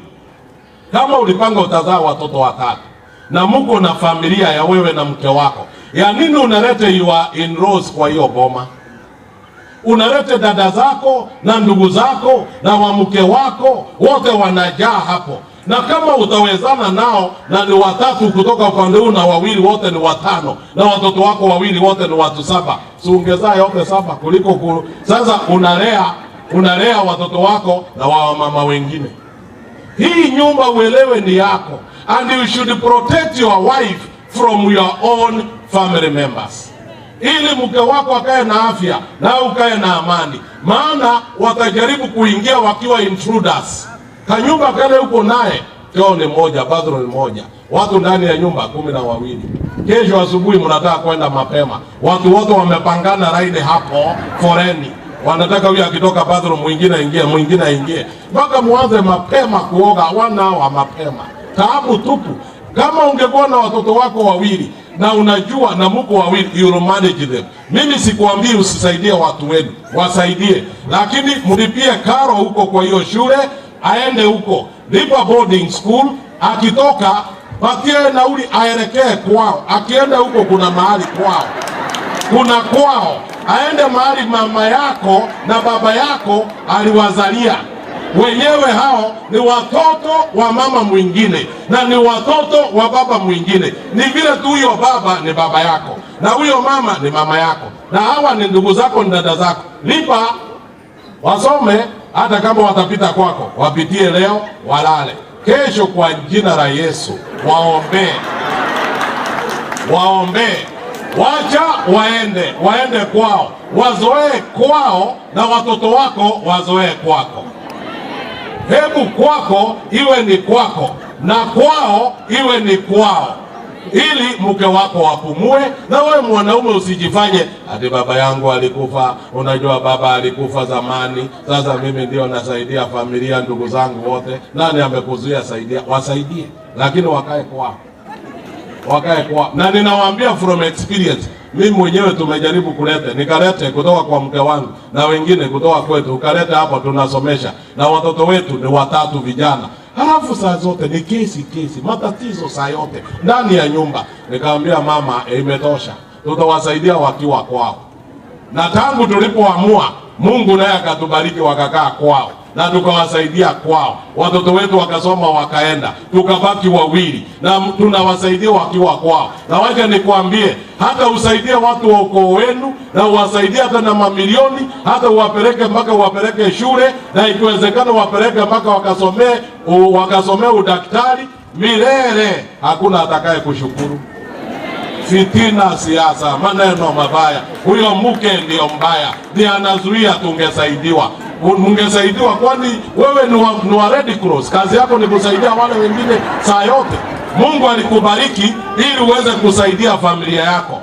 kama ulipanga utazaa watoto watatu na mko na familia ya wewe na mke wako, ya nini unalete your in-laws kwa hiyo boma? Unalete dada zako na ndugu zako na wa mke wako, wote wanajaa hapo. Na kama utawezana nao na ni watatu kutoka upande huu na wawili wote ni watano, na watoto wako wawili wote ni watu 7, si ungezaa yote 7 kuliko sasa unalea watoto wako na wa mama wengine. Hii nyumba uelewe ni yako, and you should protect your wife from your own family members, ili mke wako akae na afya na ukae na amani. Maana watajaribu kuingia wakiwa intruders. Kanyumba kale uko naye, choo ni moja, bathroom ni moja, watu ndani ya nyumba 12. Kesho asubuhi mnataka kwenda mapema, watu wote wamepangana line hapo foreni, wanataka huyu akitoka bathroom mwingine aingie, mpaka muanze mapema kuoga 1 hour mapema. Taabu tupu. Kama ungekuwa na watoto wako wawili na unajua na mko wawili, you manage them. Mimi sikuambii usisaidie watu wenu, wasaidie, lakini mlipie karo huko kwa hiyo shule, aende huko, lipa boarding school, akitoka patie nauli aelekee kwao. Akienda huko kuna mahali kwao, aende mahali mama yako na baba yako aliwazalia. Wenyewe hao ni watoto wa mama mwingine na ni watoto wa baba mwingine. Ni vile tu huyo baba ni baba yako na huyo mama ni mama yako, na hawa ni ndugu zako, ni dada zako. Lipa wasome, hata kama watapita kwako wapitie leo, walale kesho. Kwa jina la Yesu waombee, wacha waende kwao, wazoee kwao, na watoto wako wazoee kwako. Hebu kwako iwe ni kwako na kwao iwe ni kwao, ili mke wako wapumue. Na wewe mwanaume usijifanye ati baba yangu alikufa, unajua baba alikufa zamani, sasa mimi ndio nasaidia familia, ndugu zangu wote. Nani amekuzuia? Saidia, wasaidie, lakini wakae kwao. Na ninawaambia from experience, mimi mwenyewe tumejaribu nikalete kutoka kwa mke wangu na wengine kutoka kwetu, ukalete hapo tunasomesha, na watoto wetu ni 3 vijana. Halafu saa zote ni kesi, matatizo saa yote ndani ya nyumba. Nikamwambia mama, imetosha, tutawasaidia wakiwa kwao. Na tangu tulipoamua, Mungu naye akatubariki, wakakaa kwao na tukawasaidia kwao. Watoto wetu wakasoma wakaenda, tukabaki 2 na tunawasaidia wakiwa kwao. Na wacha nikwambie, hata usaidie watu wa ukoo wenu na uwasaidie hata na mamilioni, hata uwapeleke shule, na ikiwezekana wapeleke mpaka wakasomee udaktari milele. Hakuna atakaye kushukuru. fitina, siasa, maneno mabaya. Huyo mke ndio mbaya, ndiye anazuia tungesaidiwa. Mungesaidiwa, kwani wewe ni wa Red Cross, kazi yako ni kusaidia wale wengine saa yote. Mungu alikubariki ili uweze kusaidia familia yako.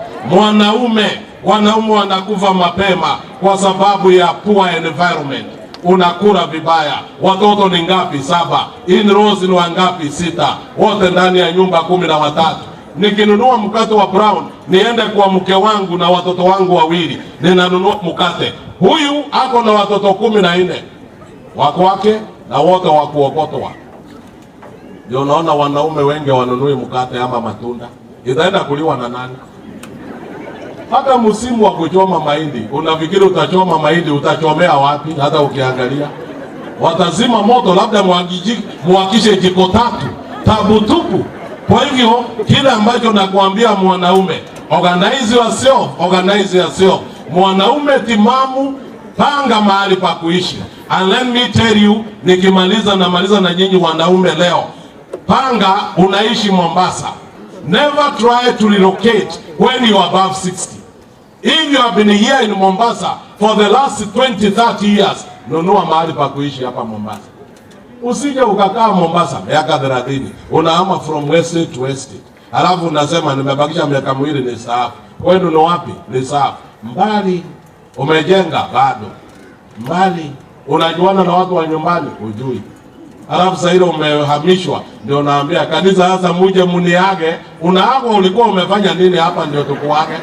Wanaume wanakufa mapema kwa sababu ya poor environment. Unakula vibaya. Watoto ni ngapi? 7. In-laws ni wangapi? 6. Wote ndani ya nyumba 13. Nikinunua mkate wa brown, niende kwa mke wangu na watoto wangu 2, ninanunua mkate. Huyu ako na watoto 14 wako wake na wote wa kuokotwa. Ndio naona wanaume wengi wanunui mkate ama matunda. Itaenda kuliwa na nani? Hata msimu wa kuchoma mahindi, unafikiri utachoma mahindi utachomea wapi? Hata ukiangalia watazima moto, labda muhakishe jiko 3, tabu tupu. Kwa hivyo kile ambacho nakuambia mwanaume, organize yourself. Mwanaume timamu, panga mahali pa kuishi. And let me tell you, nikimaliza na nyinyi wanaume leo, panga unaishi Mombasa. Never try to relocate when you are above 60. If you have been here in Mombasa for the last 20-30 years, nunua mahali pa kuishi hapa Mombasa. Usije ukakaa Mombasa miaka 30, unahama from west to west. Alafu unasema nimebakisha miaka 2 ni saafu. Kwenu ni wapi? Ni saafu. Mbali. Umejenga bado. Mbali. Unajuana na watu wa nyumbani hujui. Alafu sasa ile umehamishwa, ndio naambia kanisa sasa muje muniage. Unaagwa ulikuwa umefanya nini hapa ndio tukuage?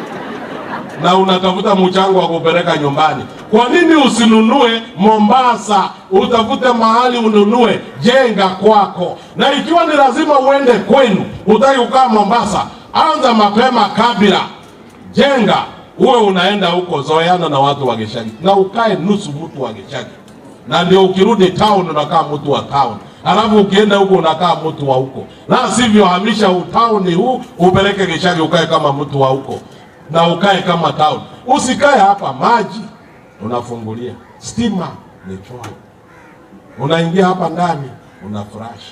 Na unatafuta mchango wa kupeleka nyumbani. Kwa nini usinunue Mombasa? Utafute mahali ununue, jenga kwako. Na ikiwa ni lazima uende kwenu, utaki kukaa Mombasa, anza mapema kabla. Jenga, uwe unaenda huko, zoeana na watu wa Geshagi. Na ukae nusu mtu wa Geshagi. Na ndio ukirudi town unakaa mtu wa town. Alafu ukienda huko unakaa mtu wa huko. Na sivyo hamisha town huu, upeleke Geshagi ukae kama mtu wa huko. Na ukae kama town. Usikae hapa, maji unafungulia, stima ni chwa. Unaingia hapa ndani, unafurash.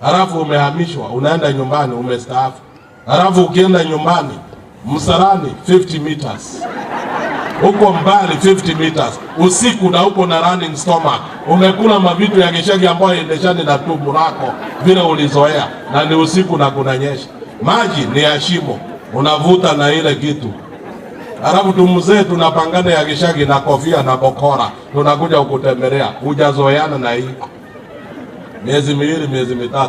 Halafu umehamishwa, unaenda nyumbani, umestaafu. Halafu ukienda nyumbani, Msarani 50 meters. Huko mbali 50 meters. Usiku na huko na running stomach. Umekula mavitu ya Geshagi ambayo endeshani na tumbo lako vile ulizoea, na ni usiku na kunanyesha. Maji ni ya shimo. Unavuta na ile kitu. Halafu tumuzee tunapangana ya Geshagi na kofia na bokora. Tunakuja kukutembelea. Hujazoeana na hii. Miezi 2, miezi 3.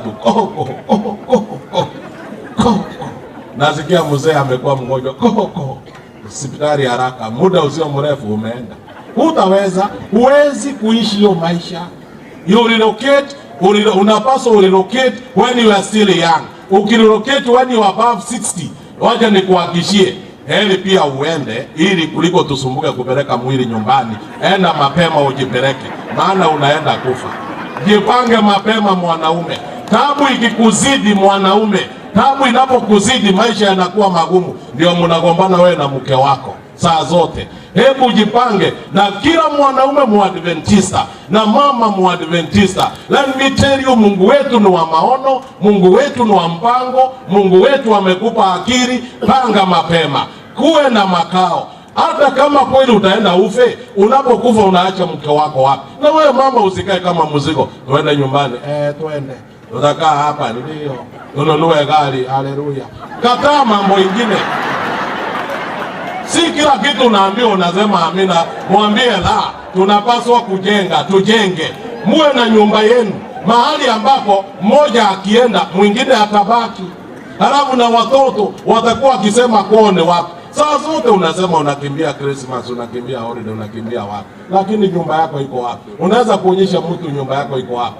Nasikia mzee amekuwa mgonjwa. Hospitali haraka. Muda usio mrefu umeenda. Hutaweza, huwezi kuishi hiyo maisha. You relocate, unapaswa relocate when you are still young. Ukirelocate when you are above 60, wacha nikuhakishie, heri pia uende ili kuliko tusumbuke kupeleka mwili nyumbani. Enda mapema ujipeleke, maana unaenda kufa. Jipange mapema mwanaume. Tabu ikikuzidi mwanaume, tabu inapokuzidi maisha yanakuwa magumu, ndio mnagombana wewe na mke wako saa zote. Hebu jipange, na kila mwanaume muadventista na mama muadventista, let me tell you, Mungu wetu ni wa maono, Mungu wetu ni wa mpango, Mungu wetu amekupa akili. Panga mapema, kuwe na makao. Hata kama kweli utaenda ufe, unapokufa unaacha mke wako wapi? Na wewe mama usikae kama mzigo, tuende nyumbani. Tuende. Tutakaa hapa ndio. Tununue gari, haleluya. Kataa mambo ingine. Si kila kitu unaambiwa unasema amina. Mwambie la, tunapaswa kujenga, tujenge. Muwe na nyumba yenu, mahali ambapo mmoja akienda mwingine atabaki. Halafu na watoto watakuwa wakisema kuone wapi. Saa zote unasema unakimbia Christmas, unakimbia holiday, unakimbia wapi? Lakini nyumba yako iko wapi? Unaweza kuonyesha mtu nyumba yako iko wapi?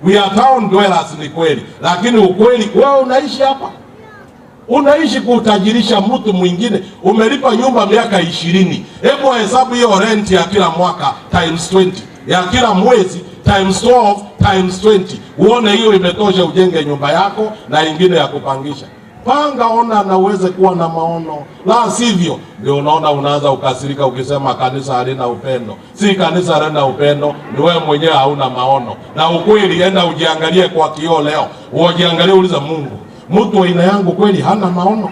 We are town dwellers ni kweli, lakini ukweli wewe unaishi hapa. Unaishi kutajirisha mtu mwingine. Umelipa nyumba miaka 20. Hebu hesabu hiyo rent ya kila mwaka times 20. Ya kila mwezi times 12 times 20. Uone hiyo imetosha ujenge nyumba yako na ingine ya kupangisha. Panga, ona na uweze kuwa na maono. La sivyo, ndio unaona unaanza ukasirika ukisema kanisa halina upendo. Si kanisa halina upendo, ni wewe mwenyewe hauna maono. Na ukweli, enda ujiangalie kwa kioo leo. Ujiangalie, uliza Mungu, mtu wa aina yangu kweli hana maono?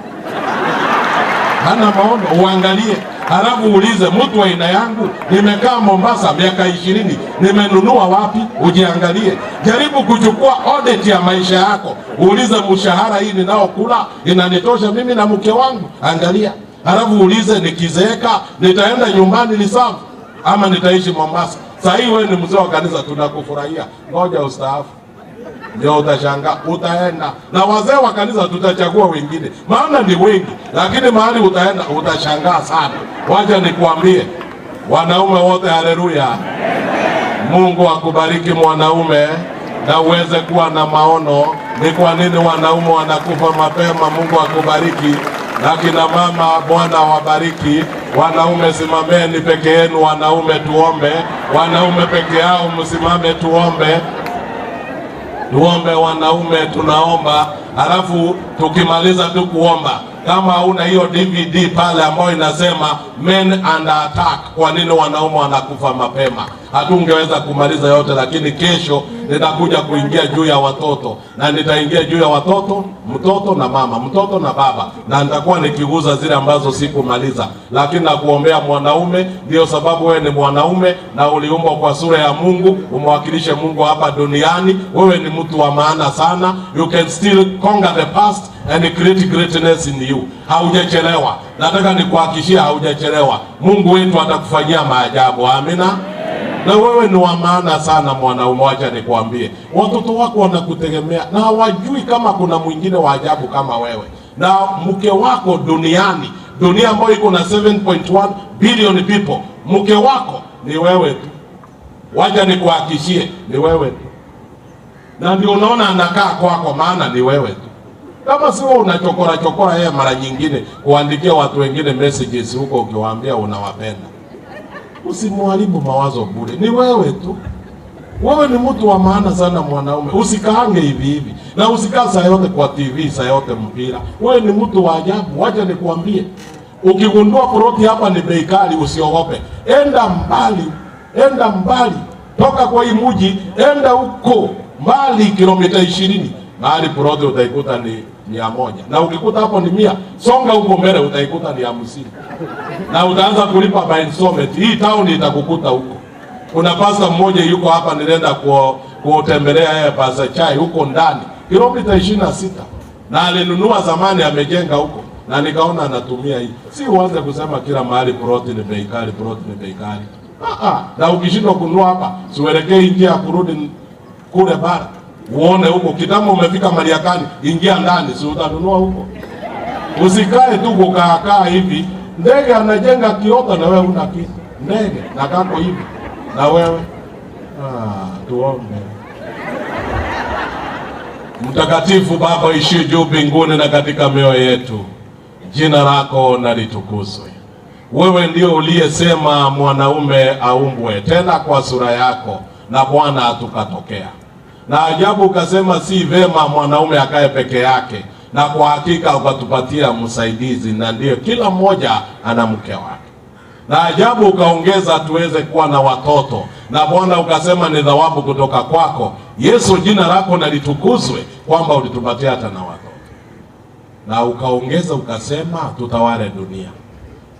hana maono, uangalie. Halafu uulize, mtu wa aina yangu nimekaa Mombasa miaka 20, nimenunua wapi? Ujiangalie. Jaribu kuchukua audit ya maisha yako, uulize, mshahara hii ninaokula inanitosha mimi na mke wangu? Angalia. Halafu uulize, nikizeeka nitaenda nyumbani lisafu ama nitaishi Mombasa? Sasa hii wewe ni mzee wa kanisa, tunakufurahia, ngoja ustaafu ndio utashangaa. Utaenda na wazee wa kanisa, tutachagua wengine maana ni wengi, lakini mahali utaenda utashangaa sana. Wacha nikuambie wanaume wote, haleluya. Mungu akubariki mwanaume na uweze kuwa na maono. Ni kwa nini wanaume wanakufa mapema? Mungu akubariki. Na kina mama, Bwana wabariki. Wanaume simameni peke yenu, wanaume tuombe. Wanaume peke yao msimame, tuombe. Tuombe wanaume, tunaomba. Halafu tukimaliza tu kuomba, kama hauna hiyo DVD pale ambayo inasema Men Under Attack, kwa nini wanaume wanakufa mapema, hatungeweza kumaliza yote, lakini kesho nitakuja kuingia juu ya watoto, na nitaingia juu ya watoto, mtoto na mama, mtoto na baba, na nitakuwa nikiguza zile ambazo sikumaliza. Lakini nakuombea mwanaume, ndio sababu wewe ni mwanaume na uliumbwa kwa sura ya Mungu, umwakilishe Mungu hapa duniani. Wewe ni mtu wa maana sana. You can still conquer the past and create greatness in you. Haujachelewa. Nataka nikuhakikishia haujachelewa. Mungu wetu atakufanyia maajabu. Amina. Na wewe ni wa maana sana mwanaume. Wacha nikwambie, watoto wako wanakutegemea na hawajui kama kuna mwingine wa ajabu kama wewe. Na mke wako duniani, dunia ambayo iko na 7.1 billion people, mke wako ni wewe tu. Wacha nikuhakikishie, ni wewe tu. Na ndio unaona anakaa kwako, maana ni wewe tu. Kama si wewe unachokora yeye mara nyingine kuandikia watu wengine messages huko ukiwaambia unawapenda. Usimharibu mawazo bure. Ni wewe tu. Wewe ni mtu wa maana sana mwanaume. Usikaange hivi hivi. Na usikaa saa yote kwa TV, saa yote mpira. Wewe ni mtu wa ajabu. Wacha nikuambie. Ukigundua ploti hapa ni bei kali, usiogope. Enda mbali. Enda mbali. Toka kwa hii mji, enda huko mbali kilomita 20. Mahali ploti utaikuta ni 100. Na ukikuta hapo ni 100, songa huko mbele utaikuta ni 50. Na utaanza kulipa by installment. Hii town itakukuta huko. Kuna pasta mmoja yuko hapa, nilienda kutembelea yeye pasta chai huko ndani. Kilomita 26. Na alinunua zamani, amejenga huko. Na nikaona anatumia hii. Si uanze kusema kila mahali ploti ni bei kali, ploti ni bei kali. Na ukishindwa kununua hapa, siuelekee njia ya kurudi kule bara. Uone huko kitamo umefika Mariakani, ingia ndani, si utanunua huko. Usikae tu kukaa hivi. Ndege anajenga kiota na wewe una kitu. Ndege na kako hivi. Na wewe tuombe. Mtakatifu Baba ishie juu mbinguni na katika mioyo yetu, jina lako na litukuzwe. Wewe ndio uliyesema mwanaume aumbwe tena kwa sura yako, na Bwana tukatokea. Na ajabu ukasema si vema mwanaume akae peke yake, na kwa hakika ukatupatia msaidizi, na ndio kila mmoja ana mke wake. Na ajabu ukaongeza tuweze kuwa na watoto, na Bwana ukasema ni thawabu kutoka kwako. Yesu, jina lako na litukuzwe kwamba ulitupatia hata na watoto. Na ukaongeza ukasema tutawale dunia.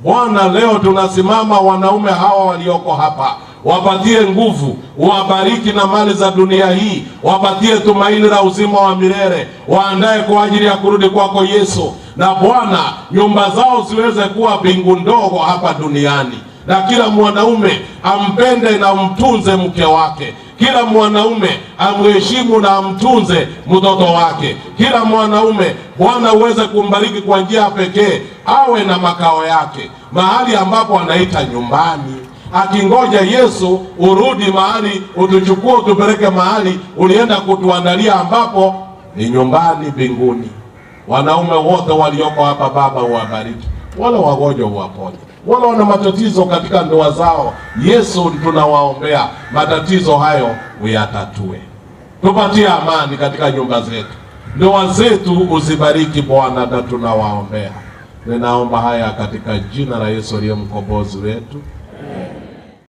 Bwana, leo tunasimama wanaume hawa walioko hapa, wapatie nguvu, wabariki na mali za dunia hii, wapatie tumaini la uzima wa milele, waandae kwa ajili ya kurudi kwako Yesu. Na Bwana, nyumba zao ziweze kuwa mbingu ndogo hapa duniani, na kila mwanaume ampende na mtunze mke wake. Kila mwanaume amheshimu na amtunze mtoto wake. Kila mwanaume Bwana uweze kumbariki kwa njia pekee, awe na makao yake mahali ambapo anaita nyumbani, akingoja Yesu urudi mahali utuchukue utupeleke mahali ulienda kutuandalia, ambapo ni nyumbani mbinguni. Wanaume wote walioko hapa Baba uwabariki, wale wagonjwa uwaponye, wale wana matatizo katika ndoa zao Yesu tunawaombea matatizo hayo uyatatue. Tupatie amani katika nyumba zetu, ndoa zetu uzibariki Bwana, na tunawaombea. Ninaomba haya katika jina la Yesu aliye mkombozi wetu.